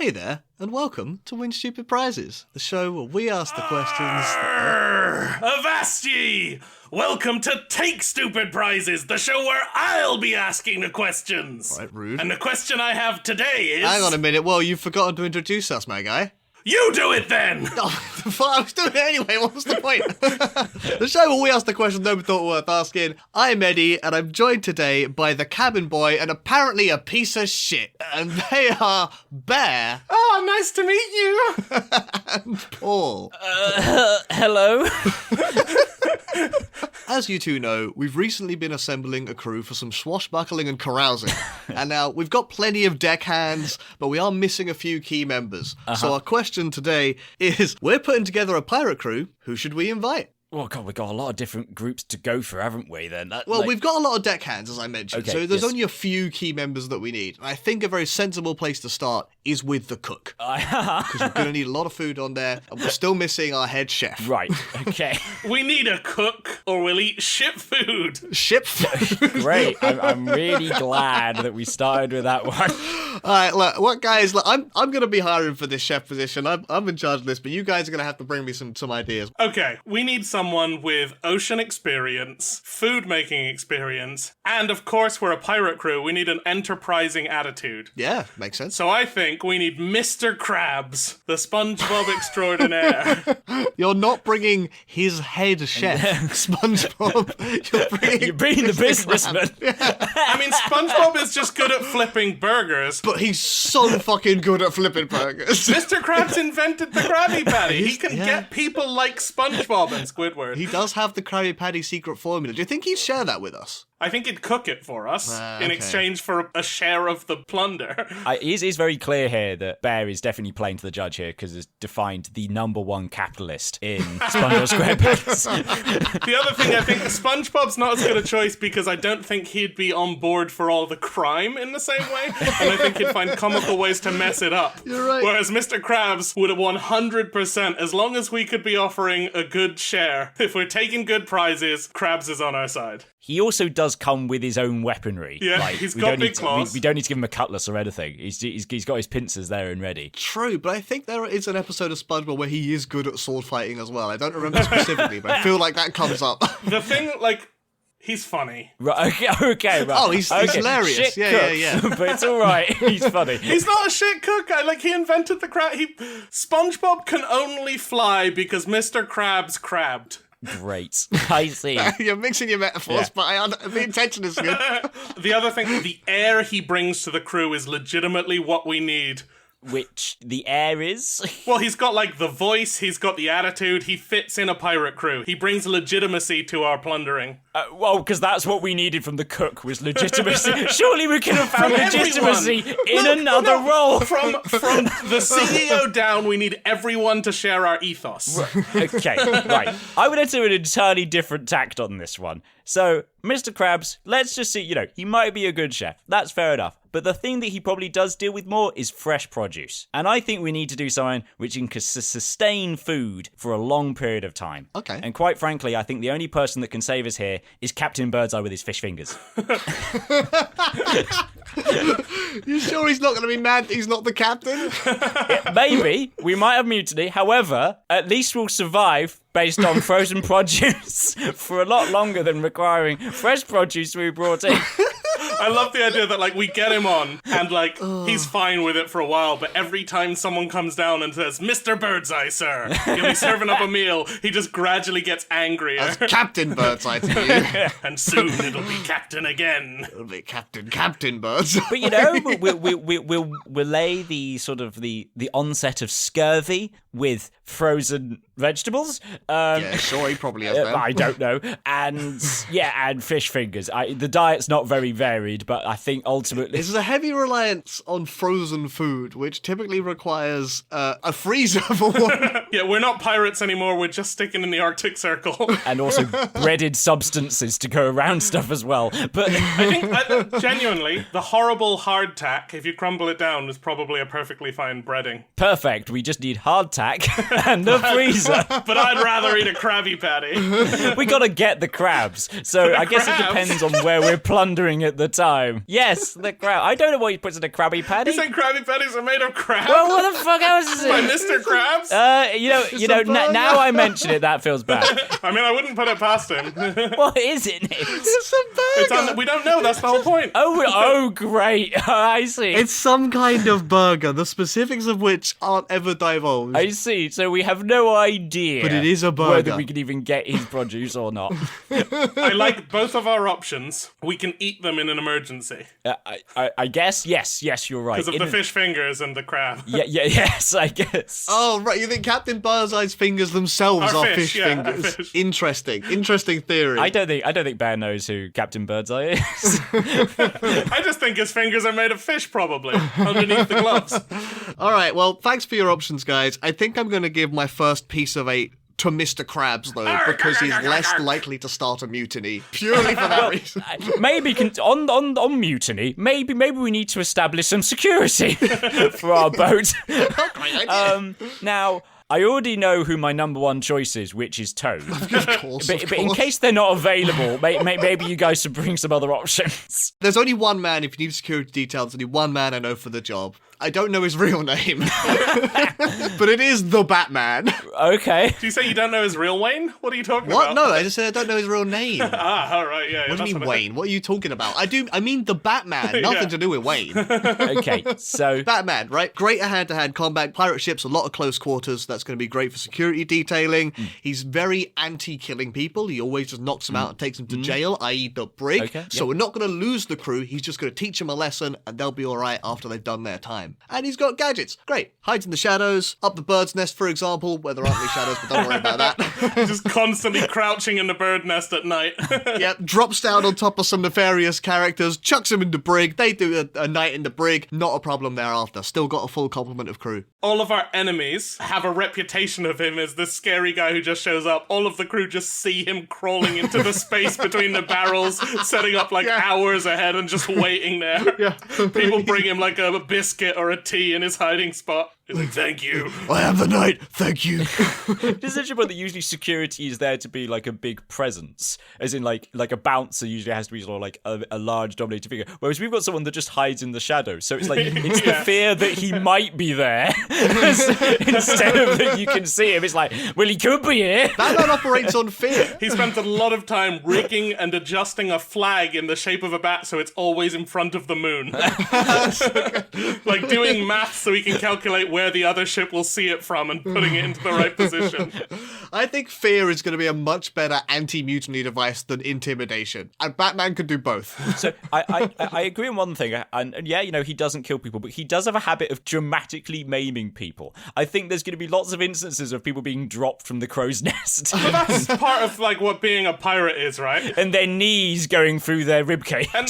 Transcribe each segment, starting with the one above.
Hey there, and welcome to Win Stupid Prizes, the show where we ask the questions... Avast ye! Welcome to Take Stupid Prizes, the show where I'll be asking the questions. Right, rude. And the question I have today is... Hang on a minute, well, you've forgotten to introduce us, my guy. You do it then! Oh, I was doing it anyway, what was the point? The show where we ask the questions nobody thought were worth asking. I'm Eddie, and I'm joined today by the cabin boy and apparently a piece of shit. And they are Bear. Oh, nice to meet you! And Pwal. Hello? As you two know, we've recently been assembling a crew for some swashbuckling and carousing. And now, we've got plenty of deckhands, but we are missing a few key members. So our question today is, we're putting together a pirate crew, who should we invite? Well, God, we've got a lot of different groups to go for, haven't we, then? We've got a lot of deckhands, as I mentioned, Okay, so there's yes. only a few key members that we need. And I think a very sensible place to start is with the cook. Because we're going to need a lot of food on there, and we're still missing our head chef. Right, okay. We need a cook, or we'll eat ship food. Ship food? Great, I'm really glad that we started with that one. Alright, look, guys, I'm going to be hiring for this chef position. I'm in charge of this, but you guys are going to have to bring me some ideas. Okay, we need someone with ocean experience, food making experience, and of course we're a pirate crew, we need an enterprising attitude. Yeah, makes sense. So I think we need Mr. Krabs, the SpongeBob extraordinaire. You're not bringing his head chef, SpongeBob. You're being the businessman. I mean, SpongeBob is just good at flipping burgers. But he's so fucking good at flipping burgers. Mr. Krabs invented the Krabby Patty. He can Yeah. get people like SpongeBob and Squidward. He does have the Krabby Patty secret formula. Do you think he'd share that with us? I think he'd cook it for us in okay. exchange for a share of the plunder. It is very clear here that Bear is definitely playing to the judge here because he's defined the number one capitalist in SpongeBob SquarePants. The other thing, I think SpongeBob's not as good a choice because I don't think he'd be on board for all the crime in the same way, and I think he'd find comical ways to mess it up. You're right. Whereas Mr. Krabs would have 100%, as long as we could be offering a good share. If we're taking good prizes, Krabs is on our side. He also does come with his own weaponry. Yeah, he's got big claws. We don't need to give him a cutlass or anything. He's got his pincers there and ready. True, but I think there is an episode of SpongeBob where he is good at sword fighting as well. I don't remember specifically, but I feel like that comes up. The thing, he's funny. Right, okay, right. Oh, he's hilarious. Shit Yeah. But it's all right. He's funny. He's not a shit cook. He invented the crab. SpongeBob can only fly because Mr. Krabs crabbed. Great. I see. You're mixing your metaphors, but the intention is good. The other thing, the air he brings to the crew is legitimately what we need. Which the air is? Well, he's got, the voice, he's got the attitude, he fits in a pirate crew. He brings legitimacy to our plundering. Because that's what we needed from the cook, was legitimacy. Surely we could have found From legitimacy in another role. From the CEO down, we need everyone to share our ethos. Okay, right. I would enter an entirely different tact on this one. So, Mr. Krabs, let's just see, he might be a good chef. That's fair enough. But the thing that he probably does deal with more is fresh produce. And I think we need to do something which can sustain food for a long period of time. Okay. And quite frankly, I think the only person that can save us here is Captain Birdseye with his fish fingers. You sure he's not going to be mad that he's not the captain? Maybe. We might have mutiny. However, at least we'll survive based on frozen produce for a lot longer than requiring fresh produce to be brought in. I love the idea that, we get him on, and, he's fine with it for a while, but every time someone comes down and says, Mr. Birdseye, sir, you'll be serving up a meal, he just gradually gets angrier. Captain Birdseye to you. And soon it'll be Captain again. It'll be Captain Birdseye. But, we'll lay the sort of the onset of scurvy with frozen vegetables. Yeah, sure, he probably has them. I don't know. And fish fingers. The diet's not very varied, but I think ultimately... There's a heavy reliance on frozen food, which typically requires a freezer for one. Yeah, we're not pirates anymore, we're just sticking in the Arctic Circle. And also breaded substances to go around stuff as well. But I think, genuinely, the horrible hardtack, if you crumble it down, is probably a perfectly fine breading. perfect. We just need hardtack and a freezer. But I'd rather eat a Krabby Patty. We gotta get the crabs. So I guess it crabs? depends on where we're plundering at the time. Yes, the crab. I don't know what he puts in a Krabby Patty. You saying Krabby Patties are made of crab? Well, what the fuck else is it? By Mr. Krabs? Now I mention it, that feels bad. I mean, I wouldn't put it past him. What is it, Nick? It's a burger. We don't know, that's the whole point. Oh, great. I see. It's some kind of burger, the specifics of which aren't ever divulged. I see. So we have no idea. But it is a burger. Whether we can even get his produce or not. I like both of our options. We can eat them in an emergency. I guess, yes, you're right. Because of the fish fingers and the crab. Yes, I guess. Oh, right, you think Captain Birdseye's fingers themselves are fish fingers? Fish. Interesting theory. I don't think Bear knows who Captain Birdseye is. I just think his fingers are made of fish, probably, underneath the gloves. All right, well, thanks for your options, guys. I think I'm going to give my first piece of 8 to Mr. Krabs, though, because he's less likely to start a mutiny, purely for that reason. Maybe on mutiny, maybe we need to establish some security for our boat. Great idea. Now, I already know who my number one choice is, which is Toad. Of course. But in case they're not available, maybe you guys should bring some other options. There's only one man, if you need security details, there's only one man I know for the job. I don't know his real name, but it is the Batman. Okay. Do you say you don't know his real Wayne? What are you talking What? about? No, I just said I don't know his real name. All right, yeah. What do you mean, Wayne? What are you talking about? I mean the Batman. Nothing to do with Wayne. Okay, so... Batman, right? Great at hand-to-hand combat. Pirate ships, a lot of close quarters. That's going to be great for security detailing. He's very anti-killing people. He always just knocks them out and takes them to jail, i.e. the brig. Okay, So we're not going to lose the crew. He's just going to teach them a lesson, and they'll be all right after they've done their time. And he's got gadgets. Great. Hides in the shadows. Up the bird's nest, for example, where there aren't any shadows, but don't worry about that. Just constantly crouching in the bird nest at night. Yep, drops down on top of some nefarious characters, chucks them in the brig. They do a night in the brig. Not a problem thereafter. Still got a full complement of crew. All of our enemies have a reputation of him as this scary guy who just shows up. All of the crew just see him crawling into the space between the barrels, setting up hours ahead and just waiting there. Yeah. People bring him like a biscuit or a tea in his hiding spot. He's like, thank you. I am the knight. Thank you. This is actually that usually security is there to be like a big presence, as in like a bouncer usually has to be sort of like a large dominating figure. Whereas we've got someone that just hides in the shadows, so it's like it's the fear that he might be there instead of that you can see him. It's like, well, he could be here. Batman operates on fear. He spent a lot of time rigging and adjusting a flag in the shape of a bat so it's always in front of the moon. Like doing maths so he can calculate where the other ship will see it from and putting it into the right position. I think fear is going to be a much better anti-mutiny device than intimidation. And Batman could do both. So I agree on one thing, and yeah, he doesn't kill people, but he does have a habit of dramatically maiming people. I think there's going to be lots of instances of people being dropped from the crow's nest. But that's part of what being a pirate is, right? And their knees going through their ribcage. And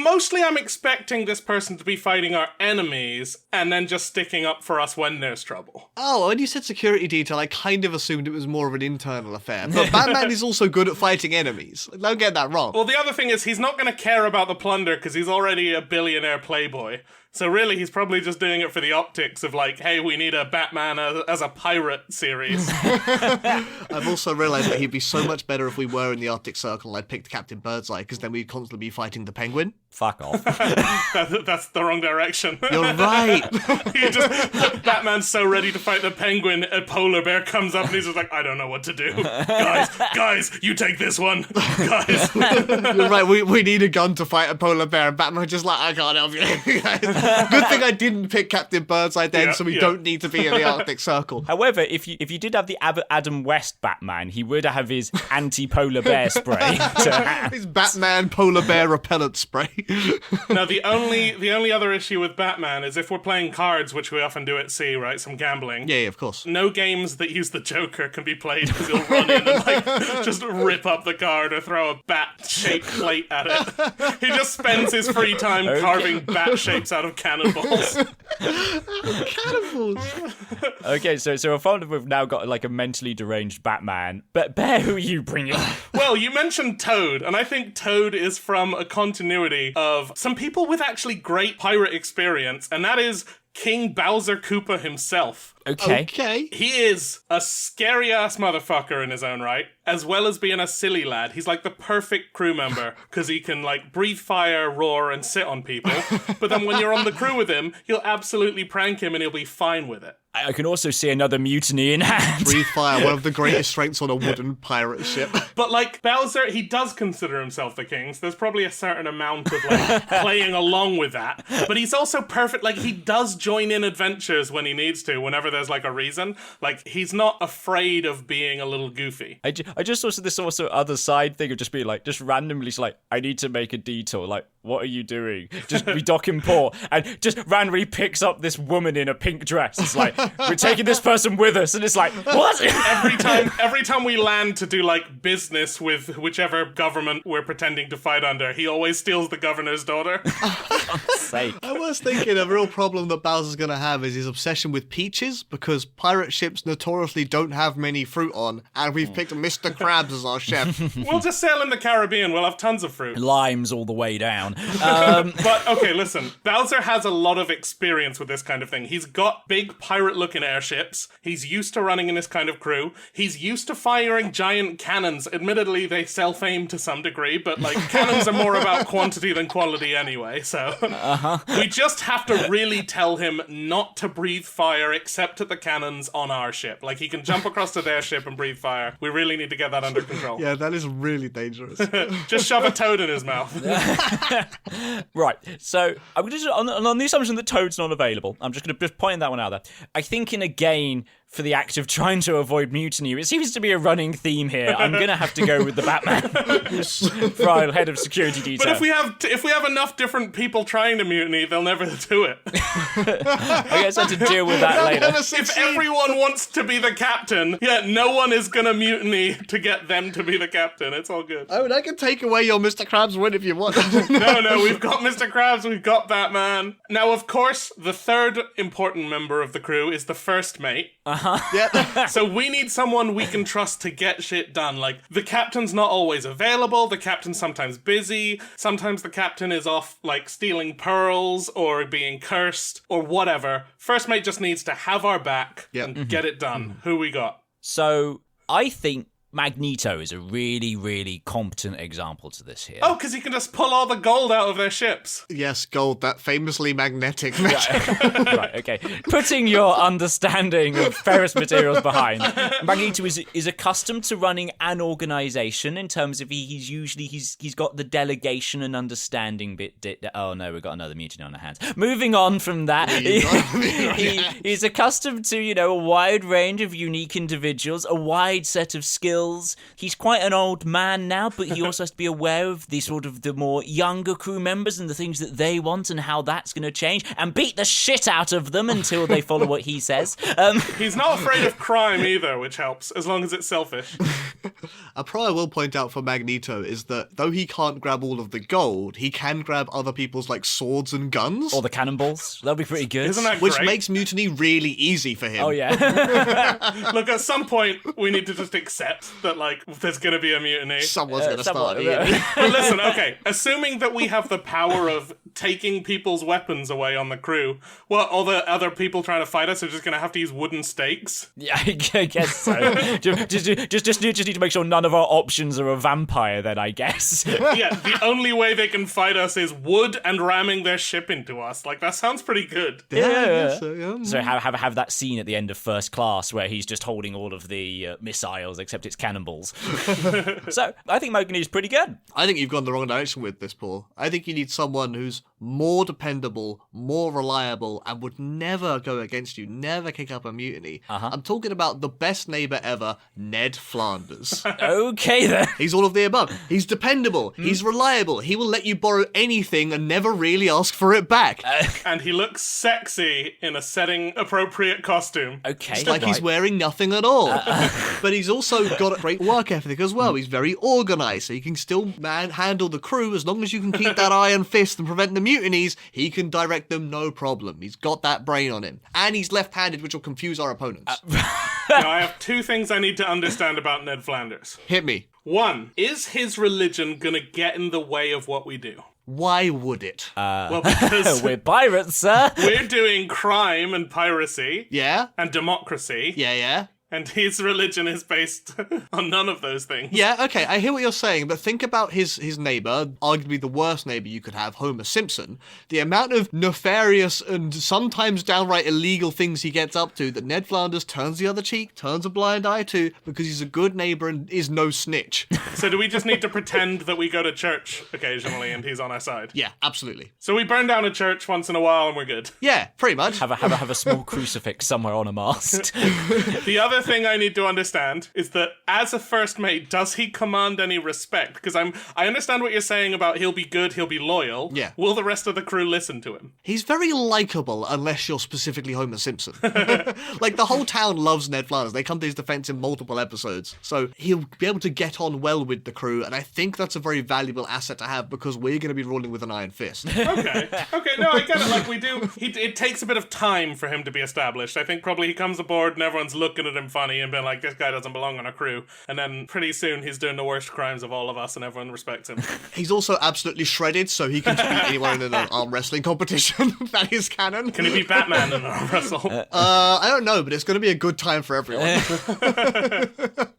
mostly I'm expecting this person to be fighting our enemies and then just sticking up for us when there's trouble. Oh, when you said security detail, I kind of assumed it was more of an internal affair. But Batman is also good at fighting enemies. Don't get that wrong. Well, the other thing is he's not going to care about the plunder because he's already a billionaire playboy. So really, he's probably just doing it for the optics of hey, we need a Batman as a pirate series. I've also realised that he'd be so much better if we were in the Arctic Circle and I'd picked Captain Birdseye, because then we'd constantly be fighting the Penguin. Fuck off. That's the wrong direction. You're right. Batman's so ready to fight the Penguin, a polar bear comes up and he's just like, I don't know what to do. Guys, you take this one. Guys. You're right, we need a gun to fight a polar bear, and Batman's just like, I can't help you. Good thing I didn't pick Captain Birdseye then, so we don't need to be in the Arctic Circle. However, if you did have the Adam West Batman, he would have his anti-polar bear spray to hand. His Batman polar bear repellent spray. Now, the only other issue with Batman is if we're playing cards, which we often do at sea, right? Some gambling. Yeah, of course. No games that use the Joker can be played because he'll run in and just rip up the card or throw a bat-shaped plate at it. He just spends his free time carving bat shapes out of cannonballs. Cannonballs. Okay, so we've now got a mentally deranged Batman. But Bear, who are you bringing? Well, you mentioned Toad, and I think Toad is from a continuity of some people with actually great pirate experience, and that is King Bowser Koopa himself. Okay. He is a scary-ass motherfucker in his own right, as well as being a silly lad. He's like the perfect crew member, because he can, like, breathe fire, roar, and sit on people. But then when you're on the crew with him, you'll absolutely prank him and he'll be fine with it. I can also see another mutiny in hand. Breathe fire, one of the greatest strengths on a wooden pirate ship. But, like, Bowser, he does consider himself the king, so there's probably a certain amount of, like, playing along with that. But he's also perfect. Like, he does join in adventures when he needs to, whenever there's, like, a reason. Like, he's not afraid of being a little goofy. I just also this also other side thing of just being like, just randomly, just like, I need to make a detour. Like, what are you doing? Just be docking port, and just randomly picks up this woman in a pink dress. It's like, we're taking this person with us, and it's like, what? Every time we land to do, like, business with whichever government we're pretending to fight under, he always steals the governor's daughter. Sake. I was thinking a real problem that Bowser's going to have is his obsession with peaches, because pirate ships notoriously don't have many fruit on, and we've picked Mr. Krabs as our chef. We'll just sail in the Caribbean, we'll have tons of fruit. Limes all the way down. But, okay, listen. Bowser has a lot of experience with this kind of thing. He's got big pirate-looking airships. He's used to running in this kind of crew. He's used to firing giant cannons. Admittedly, they self-aim to some degree, but, like, cannons are more about quantity than quality anyway, so... We just have to really tell him not to breathe fire except at the cannons on our ship. Like, he can jump across to their ship and breathe fire. We really need to get that under control. Yeah, that is really dangerous. Just shove a toad in his mouth. Right, so I'm just on the assumption that Toad's not available. I'm just going to point that one out there. I think in a game for the act of trying to avoid mutiny, it seems to be a running theme here. I'm going to have to go with the Batman for our head of security detail. But if we have enough different people trying to mutiny, they'll never do it. I guess I have to deal with that later. If everyone wants to be the captain, no one is going to mutiny to get them to be the captain. It's all good. I mean, I can take away your Mr. Krabs win if you want. No, we've got Mr. Krabs, we've got Batman. Now, of course, the third important member of the crew is the first mate. Yeah. So we need someone we can trust to get shit done. Like, the captain's not always available, the captain's sometimes busy, sometimes the captain is off, like, stealing pearls or being cursed or whatever. First mate just needs to have our back and get it done. Who we got? So, I think Magneto is a really, really competent example to this here. Oh, because he can just pull all the gold out of their ships. Yes, gold, that famously magnetic magic. Right, okay. Putting your understanding of ferrous materials behind, Magneto is accustomed to running an organization in terms of he's got the delegation and understanding bit. Oh no, we've got another mutiny on our hands. Moving on from that, he's accustomed to, a wide range of unique individuals, a wide set of skills. He's quite an old man now, but he also has to be aware of the more younger crew members and the things that they want and how that's going to change, and beat the shit out of them until they follow what he says. He's not afraid of crime either, which helps, as long as it's selfish. A pro I will point out for Magneto is that though he can't grab all of the gold, he can grab other people's, like, swords and guns. Or the cannonballs. That'll be pretty good. Isn't that Which great? makes mutiny really easy for him. Oh, yeah. Look, at some point, we need to just accept that, like, there's going to be a mutiny. Someone's going to start. But listen, okay, assuming that we have the power of taking people's weapons away on the crew, well, all the other people trying to fight us are just going to have to use wooden stakes? Yeah, I guess so. just need to make sure none of our options are a vampire, then, I guess. Yeah, the only way they can fight us is wood and ramming their ship into us. Like, that sounds pretty good. Yeah. So have that scene at the end of First Class where he's just holding all of the missiles, except it's cannonballs. So I think Magneto's pretty good. I think you've gone the wrong direction with this, Paul. I think you need someone who's more dependable, more reliable, and would never go against you, never kick up a mutiny. I'm talking about the best neighbor ever, Ned Flanders. Okay, then. He's all of the above. He's dependable. He's reliable. He will let you borrow anything and never really ask for it back. And he looks sexy in a setting-appropriate costume. Okay. It's like he's wearing nothing at all. But he's also got a great work ethic as well. He's very organised, so he can still handle the crew as long as you can keep that iron fist and prevent the mutinies. He can direct them no problem. He's got that brain on him. And he's left-handed, which will confuse our opponents. Now, I have two things I need to understand about Ned Flanders. Hit me. One, is his religion gonna get in the way of what we do? Why would it? Well, because We're pirates, sir. we're doing crime and piracy Yeah? and democracy, Yeah. and his religion is based on none of those things. Yeah, okay, I hear what you're saying, but think about his neighbour, arguably the worst neighbour you could have, Homer Simpson. The amount of nefarious and sometimes downright illegal things he gets up to that Ned Flanders turns the other cheek, turns a blind eye to, because he's a good neighbour and is no snitch. So do we just need to pretend that we go to church occasionally and he's on our side? Yeah, absolutely. So we burn down a church once in a while and we're good. Yeah, pretty much. Have a small crucifix somewhere on a mast. The other thing I need to understand is that as a first mate, does he command any respect? Because I understand what you're saying about he'll be good, he'll be loyal. Yeah. Will the rest of the crew listen to him? He's very likeable unless you're specifically Homer Simpson. Like, the whole town loves Ned Flanders. They come to his defense in multiple episodes. So he'll be able to get on well with the crew, and I think that's a very valuable asset to have because we're going to be ruling with an iron fist. Okay, no, I get it. Like, we do. It takes a bit of time for him to be established. I think probably he comes aboard and everyone's looking at him funny and been like, this guy doesn't belong on a crew. And then pretty soon he's doing the worst crimes of all of us and everyone respects him. He's also absolutely shredded, so he can beat anyone in an arm wrestling competition. That is canon. Can he be Batman in a wrestle? I don't know, but it's going to be a good time for everyone.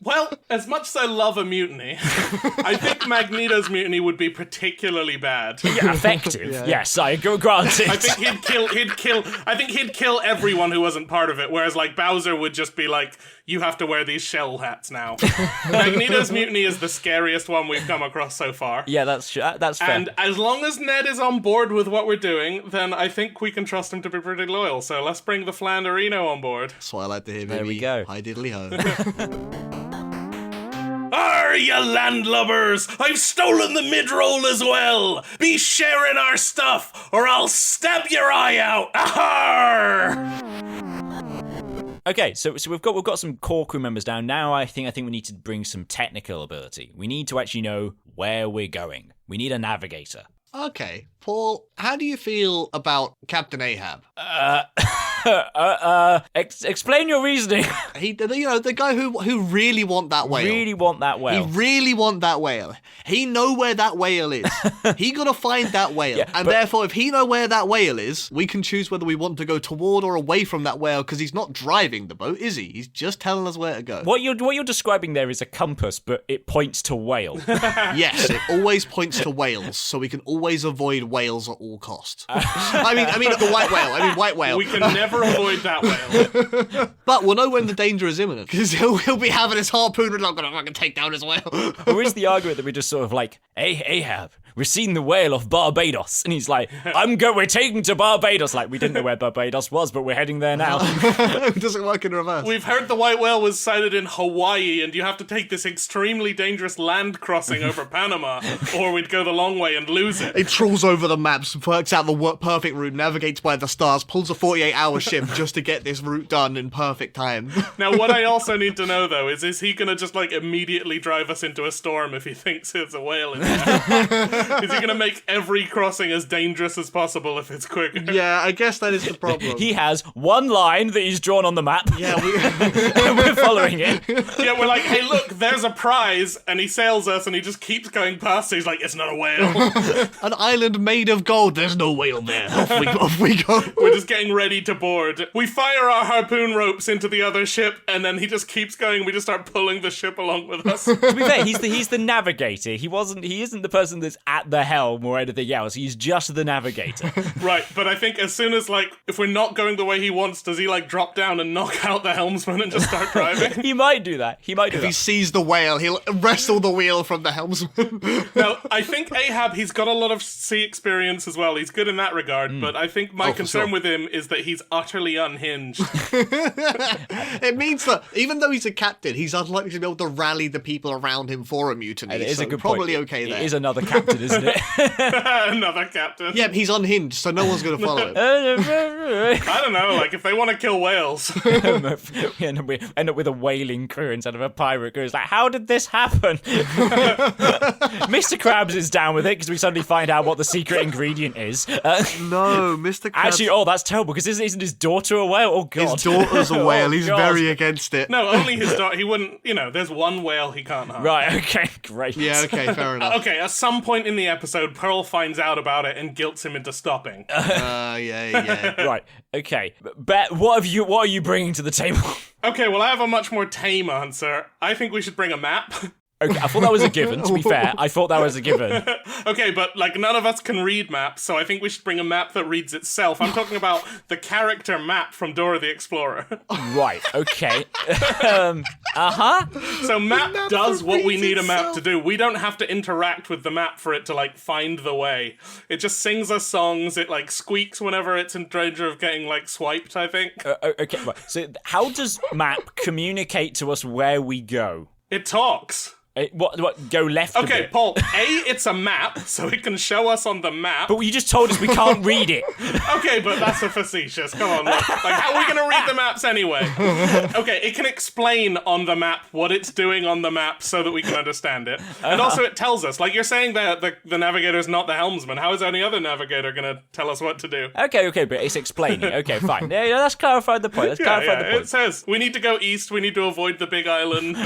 Well, as much as I love a mutiny, I think Magneto's mutiny would be particularly bad. Yeah, effective. Yes, I go granted. I think he'd kill everyone who wasn't part of it, whereas like Bowser would just be like, you have to wear these shell hats now. Magneto's mutiny is the scariest one we've come across so far. Yeah, that's fair. And as long as Ned is on board with what we're doing, then I think we can trust him to be pretty loyal. So let's bring the Flanderino on board. That's what I like to hear, baby. There we go. Hi diddly ho. Arr, you landlubbers! I've stolen the mid-roll as well! Be sharing our stuff, or I'll stab your eye out! Arr! Okay, so we've got some core crew members down. Now I think we need to bring some technical ability. We need to actually know where we're going. We need a navigator. Okay, Paul, how do you feel about Captain Ahab? Explain your reasoning. He, the guy who really want that whale. Really want that whale. He really want that whale. He know where that whale is. He gotta find that whale. And therefore, if he know where that whale is, we can choose whether we want to go toward or away from that whale, because he's not driving the boat, is he? He's just telling us where to go. What you're describing there is a compass, but it points to whale. Yes, it always points to whales, so we can always avoid whales at all costs. I mean the white whale. I mean white whale. We can never avoid that whale. But we'll know when the danger is imminent, because he'll be having his harpoon and I'm gonna fucking take down his whale. Or is the argument that we just sort of like, hey, Ahab, we've seen the whale off Barbados. And he's like, we're taking to Barbados. Like, we didn't know where Barbados was, but we're heading there now. It doesn't work in reverse. We've heard the white whale was sighted in Hawaii, and you have to take this extremely dangerous land crossing over Panama, or we'd go the long way and lose it. He trawls over the maps, works out the perfect route, navigates by the stars, pulls a 48-hour ship just to get this route done in perfect time. Now, what I also need to know, though, is he going to just, like, immediately drive us into a storm if he thinks it's a whale in there? Is he going to make every crossing as dangerous as possible if it's quicker? Yeah, I guess that is the problem. He has one line that he's drawn on the map. Yeah, we're following it. Yeah, we're like, hey, look, there's a prize, and he sails us, and he just keeps going past. He's like, it's not a whale. An island made of gold. There's no whale there. Off we go. We're just getting ready to board. We fire our harpoon ropes into the other ship, and then he just keeps going. We just start pulling the ship along with us. To be fair, he's the navigator. He isn't the person that's at the helm or anything else. He's just the navigator. Right, but I think as soon as, like, if we're not going the way he wants, does he, like, drop down and knock out the helmsman and just start driving? He might do that. If he sees the whale, he'll wrestle the wheel from the helmsman. Now, I think Ahab, he's got a lot of sea experience as well. He's good in that regard, but I think my concern with him is that he's utterly unhinged. It means that even though he's a captain, he's unlikely to be able to rally the people around him for a mutiny. It is so a good probably point. okay there. It is another captain captain, isn't it? Another captain. Yep, he's unhinged, so no one's going to follow him. I don't know, like, if they want to kill whales. We end up with a whaling crew instead of a pirate crew. It's like, how did this happen? Mr. Krabs is down with it because we suddenly find out what the secret ingredient is. No, Mr. Krabs... Actually, that's terrible because isn't his daughter a whale? Oh, God. His daughter's a whale. He's God. very against it. No, only his daughter. He wouldn't, there's one whale he can't harm. Right, okay, great. Yeah, okay, fair enough. Okay, at some point in the episode, Pearl finds out about it and guilts him into stopping. Yeah. Right, okay. Bet, what are you bringing to the table? Okay, well, I have a much more tame answer. I think we should bring a map. Okay, I thought that was a given, to be fair. I thought that was a given. Okay, but, none of us can read maps, so I think we should bring a map that reads itself. I'm talking about the character map from Dora the Explorer. Right, okay. So map does what we need a map itself. to do. We don't have to interact with the map for it to, find the way. It just sings us songs, it, squeaks whenever it's in danger of getting, swiped, I think. Okay, right. So how does map communicate to us where we go? It talks. What, go left a Okay, bit? Paul, it's a map, so it can show us on the map. But you just told us we can't read it. Okay, but that's a facetious. Come on, look. How are we going to read the maps anyway? Okay, it can explain on the map what it's doing on the map so that we can understand it. And also it tells us. You're saying that the navigator's not the helmsman. How is any other navigator going to tell us what to do? Okay, but it's explaining. Okay, fine. Yeah, that's clarified the point. The point. It says, we need to go east, we need to avoid the big island.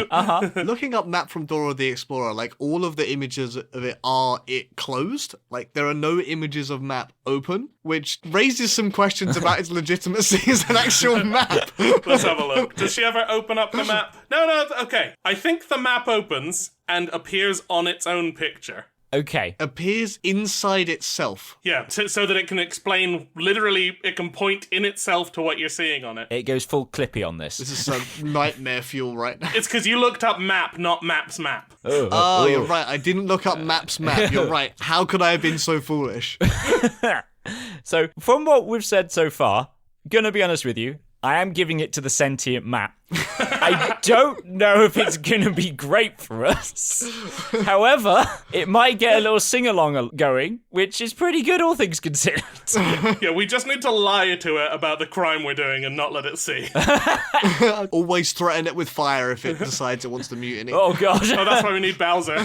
Looking up map from Dora the Explorer, all of the images of it are closed. There are no images of map open, which raises some questions about its legitimacy as an actual map. Let's have a look. Does she ever open up the map? No, okay. I think the map opens and appears on its own picture. Okay. Appears inside itself. Yeah, so that it can explain, literally, it can point in itself to what you're seeing on it. It goes full Clippy on this. This is some nightmare fuel right now. It's because you looked up map, not maps map. Oh, you're right. I didn't look up maps map. You're right. How could I have been so foolish? So, from what we've said so far, gonna be honest with you, I am giving it to the sentient map. I don't know if it's gonna be great for us. However, it might get a little sing-along going, which is pretty good, all things considered. Yeah, we just need to lie to it about the crime we're doing and not let it see. Always threaten it with fire if it decides it wants to mutiny. Oh, gosh. Oh, that's why we need Bowser.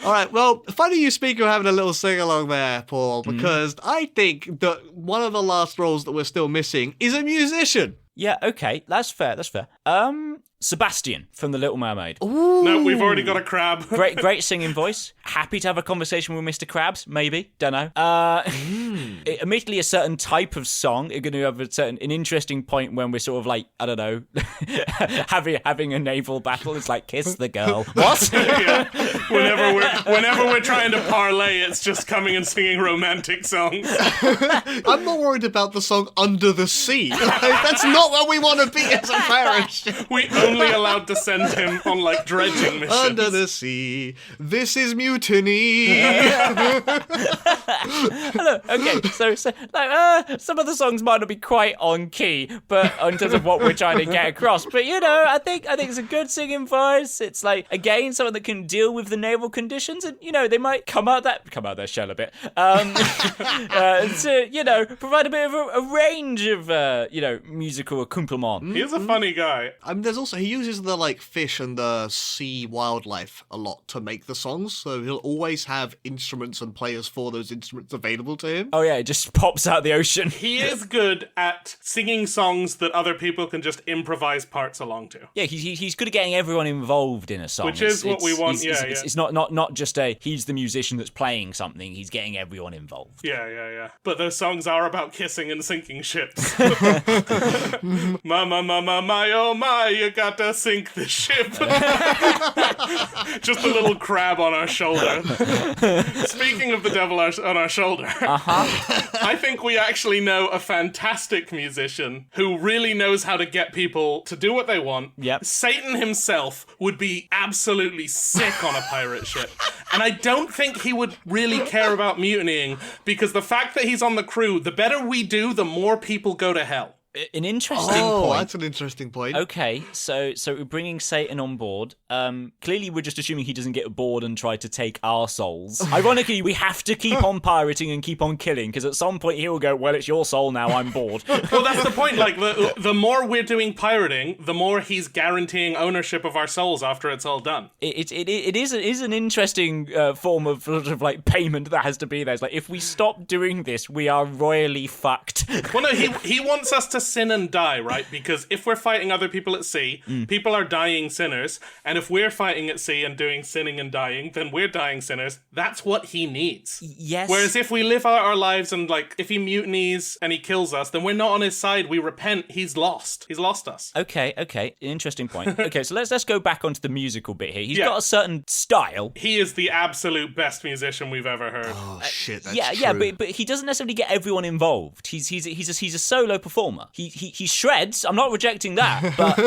All right, well, funny you speak of having a little sing-along there, Paul, because I think that one of the last roles that we're still missing is a musician. Yeah, okay, that's fair. Sebastian from The Little Mermaid. No, we've already got a crab. Great singing voice. Happy to have a conversation with Mr. Krabs, maybe. Don't know. Admittedly, a certain type of song. You're going to have an interesting point when we're sort of I don't know, having a naval battle. It's like, kiss the girl. What? Yeah. Whenever we're trying to parlay, it's just coming and singing romantic songs. I'm not worried about the song Under the Sea. That's not where we want to be as a pirate. We only allowed to send him on dredging missions. Under the sea, this is mutiny. Okay, so some of the songs might not be quite on key, but in terms of what we're trying to get across. But I think it's a good singing voice. It's again someone that can deal with the naval conditions, and they might come out their shell a bit. To provide a bit of a range of musical accompaniment. He is a funny guy. There's also he uses the fish and the sea wildlife a lot to make the songs, so he'll always have instruments and players for those instruments available to him. Oh yeah, it just pops out the ocean. He is good at singing songs that other people can just improvise parts along to. Yeah, he's good at getting everyone involved in a song. Which is what we want, It's not just he's the musician that's playing something, he's getting everyone involved. Yeah. But those songs are about kissing and sinking ships. My, oh my, you gotta sink the ship. Just a little crab on our shoulder. Speaking of the devil on our shoulder, I think we actually know a fantastic musician who really knows how to get people to do what they want. Yep. Satan himself would be absolutely sick on a pirate ship. And I don't think he would really care about mutinying, because the fact that he's on the crew, the better we do, the more people go to hell. An interesting point. That's an interesting point. Okay, so we're bringing Satan on board. Clearly, we're just assuming he doesn't get bored and try to take our souls. Ironically, we have to keep on pirating and keep on killing, because at some point he will go, well, it's your soul now, I'm bored. Well, that's the point. Like, the more we're doing pirating, the more he's guaranteeing ownership of our souls after it's all done. It is an interesting form of sort of like payment that has to be there. It's like, if we stop doing this, we are royally fucked. Well, no, he wants us to sin and die, right? Because if we're fighting other people at sea, people are dying sinners, and if we're fighting at sea and doing sinning and dying, then we're dying sinners. That's what he needs. Yes. Whereas if we live out our lives and, like, if he mutinies and he kills us, then we're not on his side. We repent. He's lost. He's lost us. Okay. Interesting point. Okay, so let's go back onto the musical bit here. He's got a certain style. He is the absolute best musician we've ever heard. Oh shit, that's Yeah, true. but he doesn't necessarily get everyone involved. He's a solo performer. He shreds. I'm not rejecting that, but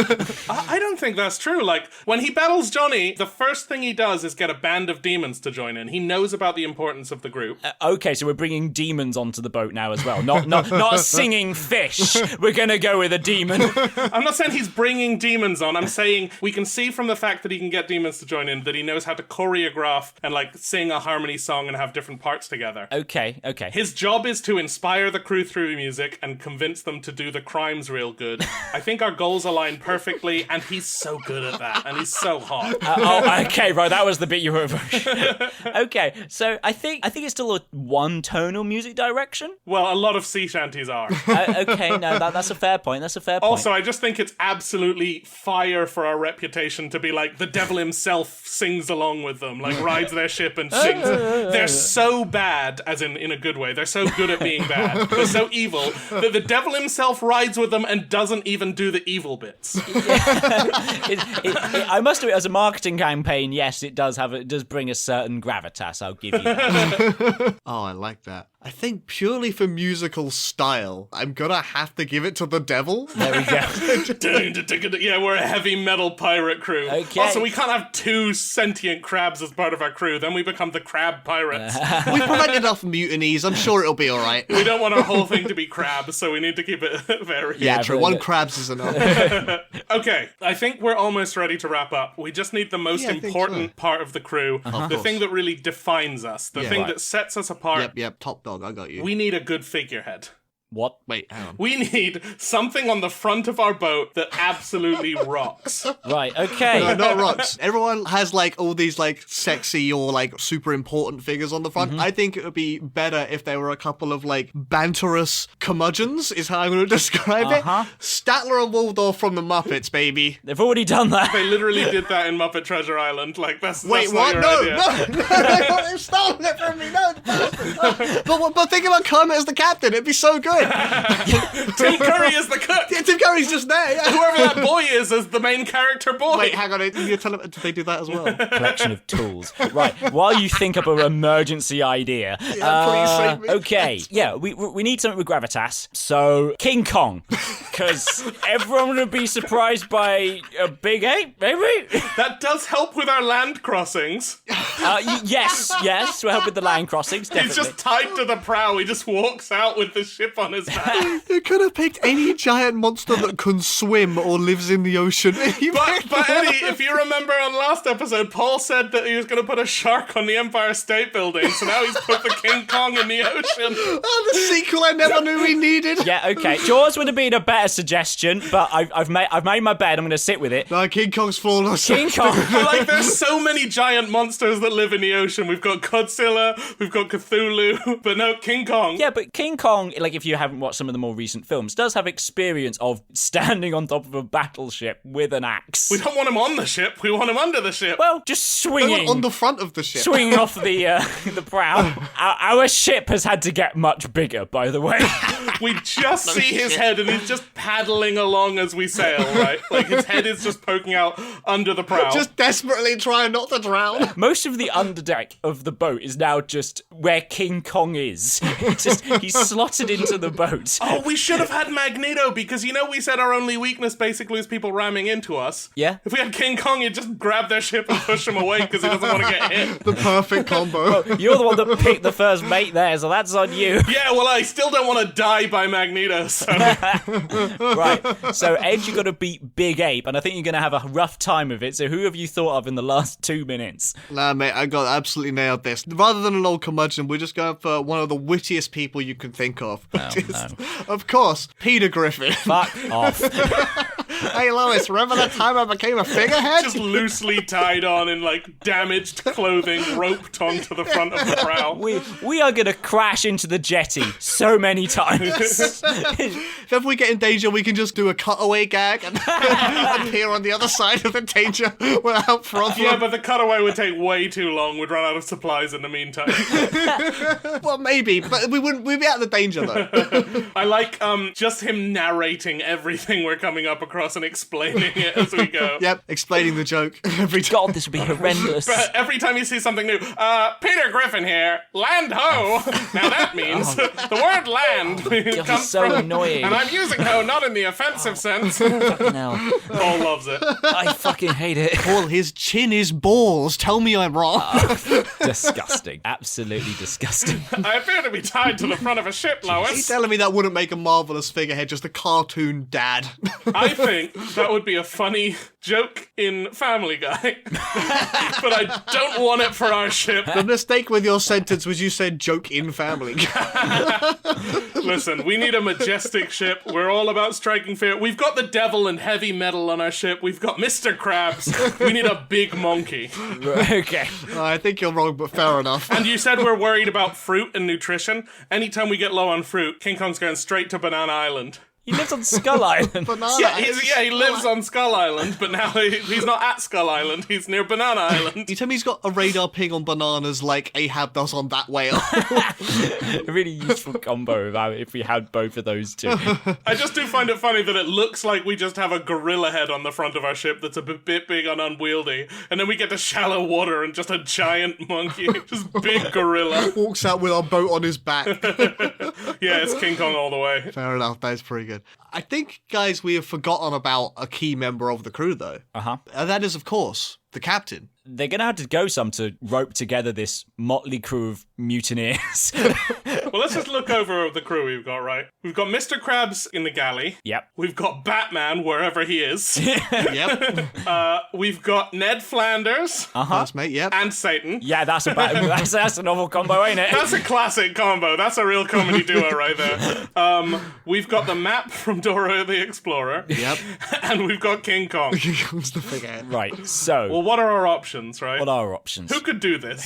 I don't think that's true. Like, when he battles Johnny, the first thing he does is get a band of demons to join in. He knows about the importance of the group. Okay, so we're bringing demons onto the boat now as well. Not a singing fish. We're gonna go with a demon. I'm not saying he's bringing demons on. I'm saying we can see from the fact that he can get demons to join in that he knows how to choreograph and, like, sing a harmony song and have different parts together. Okay. His job is to inspire the crew through music and convince them to do the crimes real good. I think our goals align perfectly, and he's so good at that, and he's so hot. Okay, right, that was the bit you were... Okay, so I think it's still a one-tonal music direction. Well, a lot of sea shanties are. Okay, no, that's a fair point. Also, I just think it's absolutely fire for our reputation to be like, the devil himself sings along with them, like rides their ship and sings. They're so bad, as in a good way. They're so good at being bad. They're so evil that the devil himself rides with them and doesn't even do the evil bits. I must admit, as a marketing campaign, yes, it does bring a certain gravitas. I'll give you that. Oh, I like that. I think purely for musical style, I'm gonna have to give it to the devil. There we go. Yeah, we're a heavy metal pirate crew. Okay. Also, we can't have 2 sentient crabs as part of our crew. Then we become the crab pirates. We prevented enough mutinies. I'm sure it'll be all right. We don't want our whole thing to be crabs, so we need to keep it very... Yeah, true. One Krabs is enough. Okay, I think we're almost ready to wrap up. We just need the most important part of the crew, the thing that really defines us, the thing that sets us apart. Yep, top dog, I got you. We need a good figurehead. What? Wait, hang on. We need something on the front of our boat that absolutely rocks. Right, okay. No, not rocks. Everyone has, like, all these, like, sexy or, like, super important figures on the front. I think it would be better if there were a couple of, like, banterous curmudgeons, is how I'm going to describe it. Statler and Waldorf from the Muppets, baby. They've already done that. They literally did that in Muppet Treasure Island. Like, that's Wait, not what? your No, idea. they've stolen it from me. No, but think about Kermit as the captain. It'd be so good. Tim Curry is the cook. Yeah, Tim Curry's just there. Yeah. Whoever that boy is the main character boy. Wait, hang on. You tell them, did they do that as well? Collection of tools. Right, while you think up an emergency idea. Please save me. Okay, yeah, we need something with gravitas. So, King Kong. Because everyone would be surprised by a big ape, maybe? That does help with our land crossings. Yes, we'll help with the land crossings, definitely. He's just tied to the prow. He just walks out with the ship on his back. You could have picked any giant monster that can swim or lives in the ocean. But Eddie, if you remember on last episode, Paul said that he was going to put a shark on the Empire State Building, so now he's put the King Kong in the ocean. Oh, the sequel I never knew we needed. Yeah, okay. Jaws would have been a better suggestion, but I've made my bed. I'm going to sit with it. No, King Kong's flawless. King Kong. But, like, there's so many giant monsters that live in the ocean. We've got Godzilla, we've got Cthulhu, but no, King Kong. Yeah, but King Kong, like, if you haven't watched some of the more recent films, does have experience of standing on top of a battleship with an axe. We don't want him on the ship, we want him under the ship. Well, just swinging. On the front of the ship. Swinging off the prow. Our ship has had to get much bigger, by the way. We just see his head and he's just paddling along as we sail, right? Like, his head is just poking out under the prow. Just desperately trying not to drown. Most of the underdeck of the boat is now just where King Kong is. He's slotted into the boat. Oh, we should have had Magneto, because we said our only weakness basically is people ramming into us. Yeah. If we had King Kong, he'd just grab their ship and push him away because he doesn't want to get hit. The perfect combo. Well, you're the one that picked the first mate there, so that's on you. Yeah, well, I still don't want to die by Magneto, so... Right, so Edge, you got to beat Big Ape, and I think you're going to have a rough time of it, so who have you thought of in the last 2 minutes? Nah, mate, I got absolutely nailed this. Rather than an old curmudgeon, we're just going for one of the wittiest people you can think of. Of course, Peter Griffin. Fuck off. Hey, Lois, remember that time I became a figurehead? Just loosely tied on in, damaged clothing, roped onto the front of the prow. We are going to crash into the jetty so many times. If we get in danger, we can just do a cutaway gag and appear on the other side of the danger without problem. Yeah, but the cutaway would take way too long. We'd run out of supplies in the meantime. Well, maybe, but we'd be out of the danger, though. I like just him narrating everything we're coming up across and explaining it as we go. Yep, explaining the joke every time. God, this would be horrendous. But every time you see something new, Peter Griffin here, land ho! Now that means the word land comes so from... annoying. And I'm using ho not in the offensive sense. Fucking hell. Paul loves it. I fucking hate it. Paul, his chin is balls. Tell me I'm wrong. Disgusting. Absolutely disgusting. I appear to be tied to the front of a ship, Are you Lois. telling me that wouldn't make a marvelous figurehead, just a cartoon dad? I think that would be a funny joke in Family Guy. But I don't want it for our ship. The mistake with your sentence was you said joke in Family. Listen, we need a majestic ship. We're all about striking fear. We've got the devil and heavy metal on our ship. We've got Mr. Krabs. We need a big monkey. Okay. I think you're wrong, but fair enough. And you said we're worried about fruit and nutrition. Anytime we get low on fruit, King Kong's going straight to Banana Island. He lives on Skull Island. He lives on Skull Island, but now he's not at Skull Island. He's near Banana Island. You tell me he's got a radar ping on bananas like Ahab does on that whale. A really useful combo if we had both of those two. I just do find it funny that it looks like we just have a gorilla head on the front of our ship that's a bit big and unwieldy, and then we get to shallow water and just a giant monkey, just big gorilla. Walks out with our boat on his back. Yeah, it's King Kong all the way. Fair enough, that's pretty good. I think, guys, we have forgotten about a key member of the crew, though. Uh-huh. And that is, of course, the captain. They're going to have to go some to rope together this motley crew of mutineers. Well, let's just look over the crew we've got, right? We've got Mr. Krabs in the galley. Yep. We've got Batman wherever he is. Yep. We've got Ned Flanders. First mate, yep. And Satan. Yeah, that's a novel combo, ain't it? That's a classic combo. That's a real comedy duo right there. We've got the map from Dora the Explorer. Yep. And we've got King Kong. Comes the figurehead. Right, so... Well, what are our options, right? what are our options? Who could do this?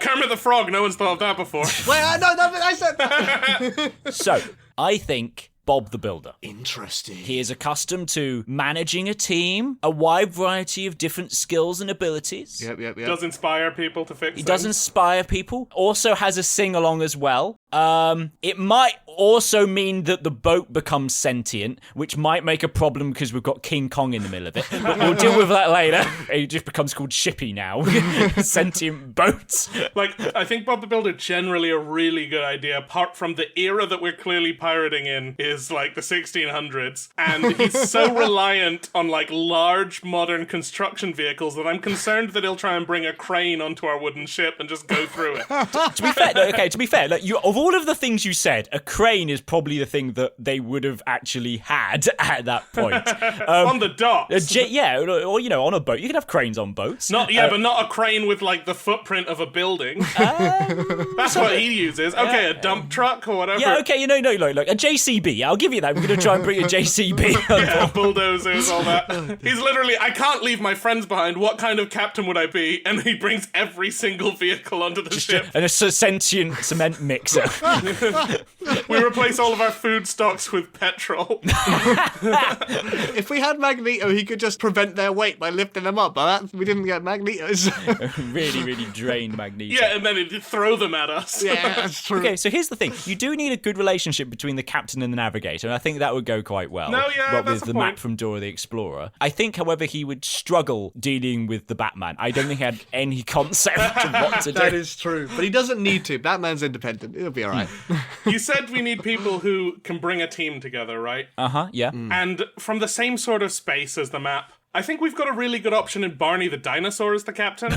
Kermit the Frog. No one's thought of that before. Wait, no, I said that. So, I think Bob the Builder. Interesting. He is accustomed to managing a team, a wide variety of different skills and abilities. Yep. Does inspire people to fix He things. does inspire people. Also has a sing-along as well. It might also mean that the boat becomes sentient, which might make a problem because we've got King Kong in the middle of it. But we'll deal with that later. It just becomes called Shippy now. Sentient boats. I think Bob the Builder generally a really good idea, apart from the era that we're clearly pirating in is the 1600s. And he's so reliant on large modern construction vehicles that I'm concerned that he'll try and bring a crane onto our wooden ship and just go through it. To be fair, of all of the things you said, a crane is probably the thing that they would have actually had at that point. On the docks. Or on a boat. You can have cranes on boats. But not a crane with the footprint of a building. That's what he uses. Okay, a dump truck or whatever. Yeah, okay, a JCB. I'll give you that. We're going to try and bring a JCB. Yeah, bulldozers, all that. He's literally, I can't leave my friends behind. What kind of captain would I be? And he brings every single vehicle onto the ship. And a sentient cement mixer. We replace all of our food stocks with petrol. If we had Magneto, he could just prevent their weight by lifting them up, but we didn't get Magnetos. Really, really drained Magneto. Yeah, and then it'd throw them at us. Yeah, that's true. Okay, so here's the thing. You do need a good relationship between the captain and the navigator, and I think that would go quite well. No, yeah, What that's with a the map point. from Dora the Explorer. I think, however, he would struggle dealing with the Batman. I don't think he had any concept of what to do. That is true. But he doesn't need to. Batman's independent. It'll be all right. You said we need people who can bring a team together, right? Uh-huh, yeah. And from the same sort of space as the map, I think we've got a really good option in Barney the Dinosaur as the captain.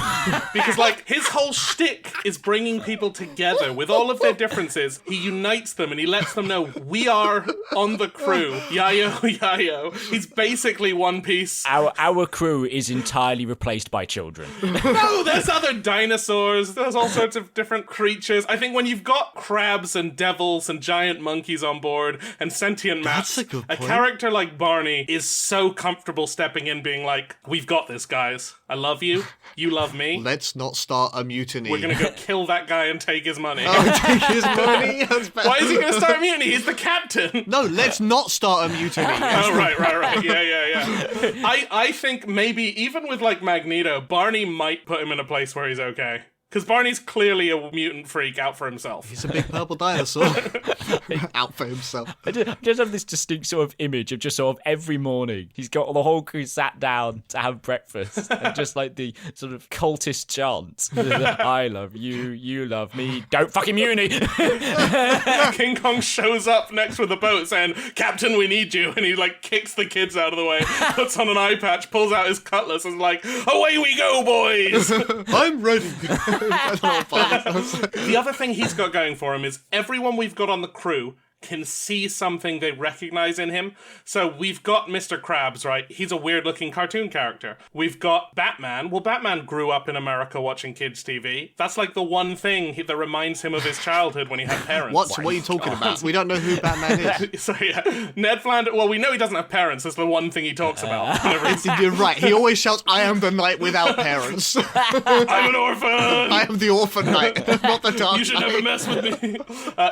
Because, like, his whole shtick is bringing people together with all of their differences. He unites them and he lets them know we are on the crew. Yayo, yayo. He's basically One Piece. Our crew is entirely replaced by children. No, there's other dinosaurs. There's all sorts of different creatures. I think when you've got crabs and devils and giant monkeys on board and sentient maps, That's a good point. character like Barney is so comfortable stepping in being like, we've got this, guys. I love you. You love me. Let's not start a mutiny. We're going to go kill that guy and take his money. Oh, take his money? That's bad. Why is he going to start a mutiny? He's the captain. No, let's not start a mutiny. Oh, right. Yeah. I think maybe even with, like, Magneto, Barney might put him in a place where he's okay. Because Barney's clearly a mutant freak out for himself. He's a big purple dinosaur. Out for himself. I just have this distinct sort of image of just sort of every morning he's got the whole crew sat down to have breakfast and just like the sort of cultist chant. I love you, you love me, don't fucking mutiny. King Kong shows up next with a boat saying, Captain, we need you. And he like kicks the kids out of the way, puts on an eye patch, pulls out his cutlass and is like, away we go, boys. I'm ready. I don't know what part this is. The other thing he's got going for him is everyone we've got on the crew can see something they recognize in him. So we've got Mr. Krabs, right? He's a weird-looking cartoon character. We've got Batman. Well, Batman grew up in America watching kids' TV. That's like the one thing that reminds him of his childhood when he had parents. What are you talking about? We don't know who Batman is. So yeah, Ned Flanders, well, we know he doesn't have parents. That's the one thing he talks about. You're right. He always shouts, I am the knight without parents. I'm an orphan! I am the orphan knight, not the dark You should knight. never mess with me.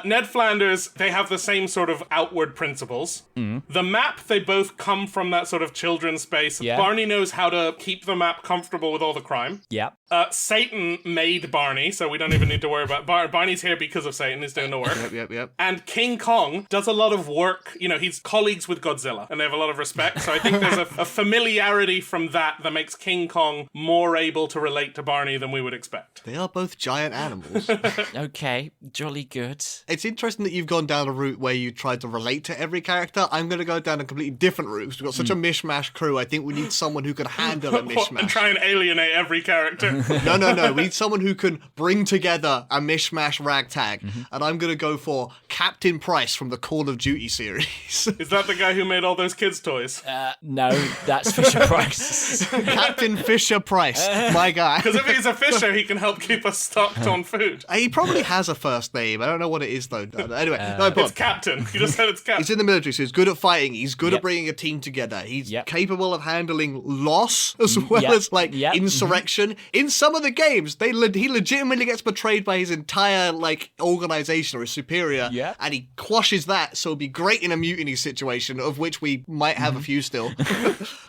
Ned Flanders, they have the same sort of outward principles. The map, they both come from that sort of children's space. Yeah. Barney knows how to keep the map comfortable with all the crime. Yeah. Satan made Barney, so we don't even need to worry about Barney's here because of Satan. He's doing the work. Yep. And King Kong does a lot of work. You know, he's colleagues with Godzilla, and they have a lot of respect. So I think there's a familiarity from that makes King Kong more able to relate to Barney than we would expect. They are both giant animals. Okay, jolly good. It's interesting that you've gone down a route where you tried to relate to every character. I'm going to go down a completely different route. We've got such a mishmash crew. I think we need someone who can handle a And mishmash. try and alienate every character. No. We need someone who can bring together a mishmash ragtag. And I'm going to go for Captain Price from the Call of Duty series. Is that the guy who made all those kids' toys? No, that's Fisher Price. Captain Fisher Price, my guy. Because if he's a fisher, he can help keep us stocked on food. He probably has a first name. I don't know what it is, though. Anyway, no, but It's Captain. You just said it's Captain. he's in the military, so he's good at fighting. He's good Yep. at bringing a team together. He's Yep. capable of handling loss as well Yep. as like Yep. insurrection. In some of the games, he legitimately gets betrayed by his entire like organization or his superior, Yep. and he quashes that. So it'd be great in a mutiny situation, of which we might have a few still.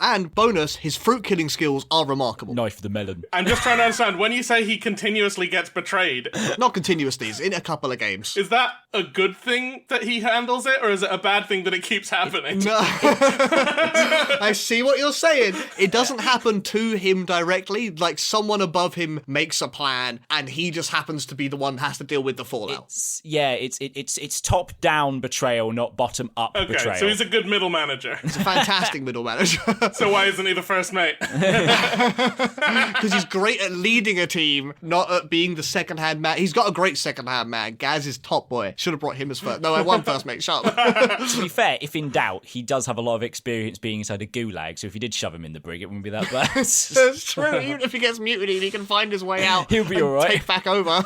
And bonus, his fruit killing skills are remarkable. Knife the melon. I'm just trying to understand, when you say he continuously gets betrayed, Not continuously, in a couple of games. is that a good thing that he handles it, or is it a bad thing that it keeps happening? No. I see what you're saying. It doesn't happen to him directly. Like someone above him makes a plan, and he just happens to be the one that has to deal with the fallout. It's top down betrayal, not bottom up Okay, betrayal. so he's a good middle manager. He's a fantastic middle manager So why isn't he the first mate? because he's great at leading a team, not at being the second-hand man. He's got a great second-hand man. Gaz is top boy. Should have brought him as first. No, I won first mate. Shut up. To be fair, if in doubt, he does have a lot of experience being inside a gulag, so if you did shove him in the brig, it wouldn't be that bad. That's true. Even if he gets mutinied, he can find his way out. He'll be and all right. Take back over.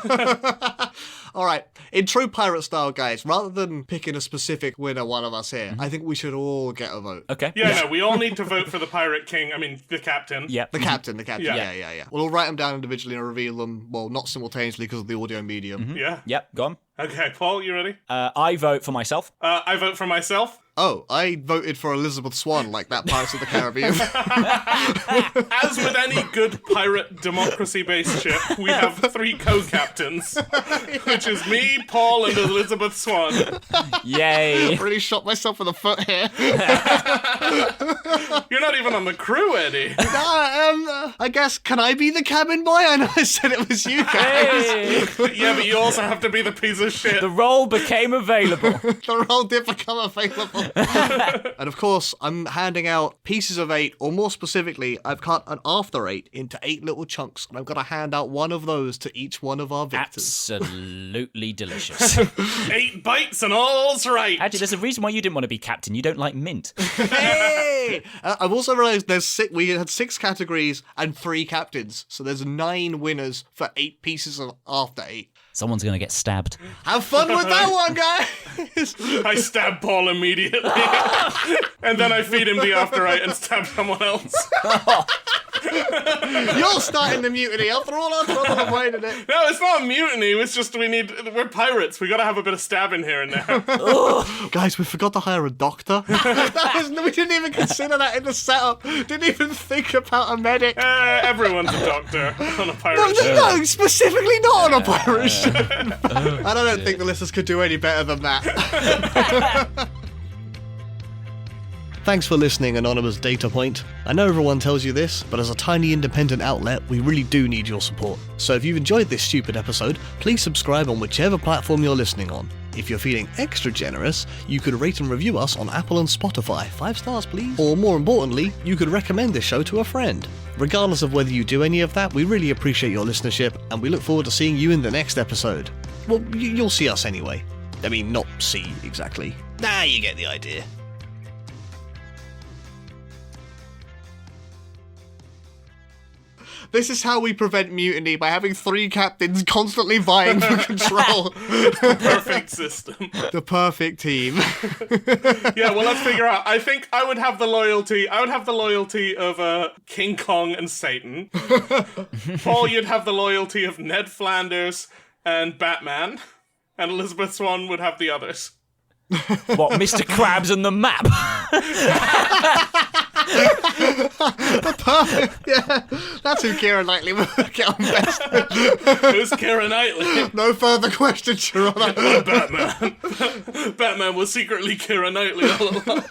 All right. In true pirate style, guys, rather than picking a specific winner, one of us here, I think we should all get a vote. Okay. Yeah, no, we all need to vote for the pirate king. I mean, the captain. Yeah. The captain. Yeah. Yeah. We'll all write them down individually and reveal them, well, not simultaneously because of the audio medium. Yeah. Yep, go on. Okay, Paul, you ready? I vote for myself. I vote for myself. Oh, I voted for Elizabeth Swann, like that Pirates of the Caribbean. As with any good pirate democracy-based ship, we have 3 co-captains, which is me, Paul, and Elizabeth Swann. Yay. Really shot myself in the foot here. You're not even on the crew, Eddie. I guess, can I be the cabin boy? I know I said it was you guys. Hey. Yeah, but you also have to be the piece of shit. The role became available. The role did become available. And of course, I'm handing out pieces of 8, or more specifically, I've cut an after 8 into 8 little chunks, and I'm going to hand out one of those to each one of our victors. Absolutely delicious. 8 bites and all's right. Actually, there's a reason why you didn't want to be captain. You don't like mint. Hey! I've also realised we had 6 categories and 3 captains, so there's 9 winners for 8 pieces of after 8. Someone's going to get stabbed. Have fun with that one, guys! I stab Paul immediately. And then I feed him the after 8 and stab someone else. You're starting the mutiny after all our trouble avoiding it. No, it's not a mutiny. It's just we're pirates. We gotta have a bit of stabbing here and there. Guys, we forgot to hire a doctor. We didn't even consider that in the setup. Didn't even think about a medic. Everyone's a doctor on a pirate ship. No, specifically not on a pirate ship. I don't think the listeners could do any better than that. Thanks for listening, Anonymous Data Point. I know everyone tells you this, but as a tiny independent outlet, we really do need your support. So if you've enjoyed this stupid episode, please subscribe on whichever platform you're listening on. If you're feeling extra generous, you could rate and review us on Apple and Spotify. 5 stars, please. Or more importantly, you could recommend this show to a friend. Regardless of whether you do any of that, we really appreciate your listenership, and we look forward to seeing you in the next episode. Well, you'll see us anyway. I mean, not see, exactly. Nah, you get the idea. This is how we prevent mutiny, by having 3 captains constantly vying for control. The perfect system. The perfect team. Yeah, well, let's figure out. I think I would have the loyalty. Of King Kong and Satan. Paul, you'd have the loyalty of Ned Flanders and Batman. And Elizabeth Swann would have the others. What, Mr. Krabs and the map? Yeah, that's who Keira Knightley will get on best. Who's Keira Knightley? No further questions, Your Honor. Batman. Batman was secretly Keira Knightley all along.